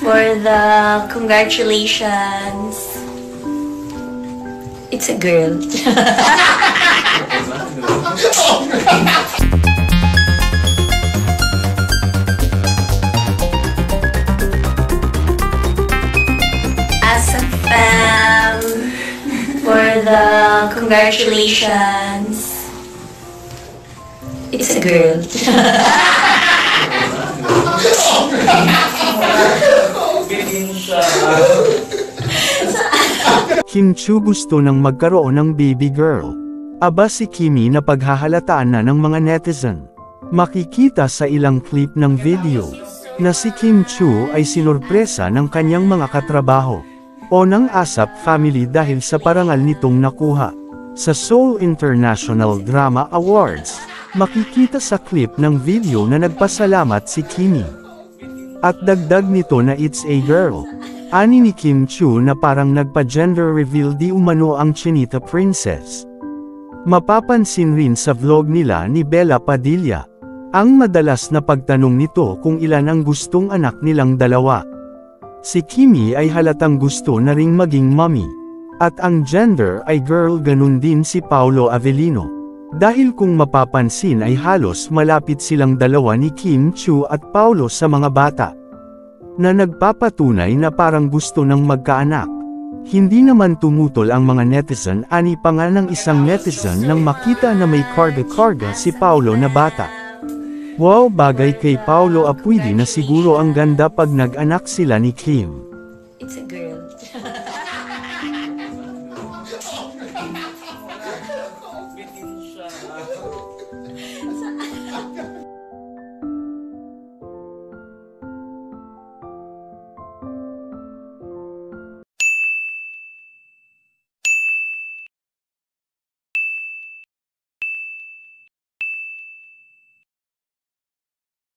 for the congratulations. It's a girl. For the congratulations. It's a girl. Kim Chiu gusto nang magkaroon ng baby girl. Aba si Kimi na paghahalataan na ng mga netizen. Makikita sa ilang clip ng video na si Kim Chiu ay sinurpresa ng kanyang mga katrabaho o ng ASAP family dahil sa parangal nitong nakuha sa Seoul International Drama Awards. Makikita sa clip ng video na nagpasalamat si Kimi. At dagdag nito na it's a girl. Ani ni Kim Chiu na parang nagpa-gender reveal di umano ang Chinita Princess. Mapapansin rin sa vlog nila ni Bella Padilla ang madalas na pagtanong nito kung ilan ang gustong anak nilang dalawa. Si Kimi ay halatang gusto na ring maging mommy. At ang gender ay girl, ganun din si Paolo Avellino. Dahil kung mapapansin ay halos malapit silang dalawa ni Kim Chiu at Paolo sa mga bata. Na nagpapatunay na parang gusto ng magkaanak. Hindi naman tumutol ang mga netizen, ani pa nga ng isang netizen nang makita na may karga-karga si Paolo na bata. Wow, bagay kay Paolo Apwidi na siguro ang ganda pag nag-anak sila ni Kim. It's a girl.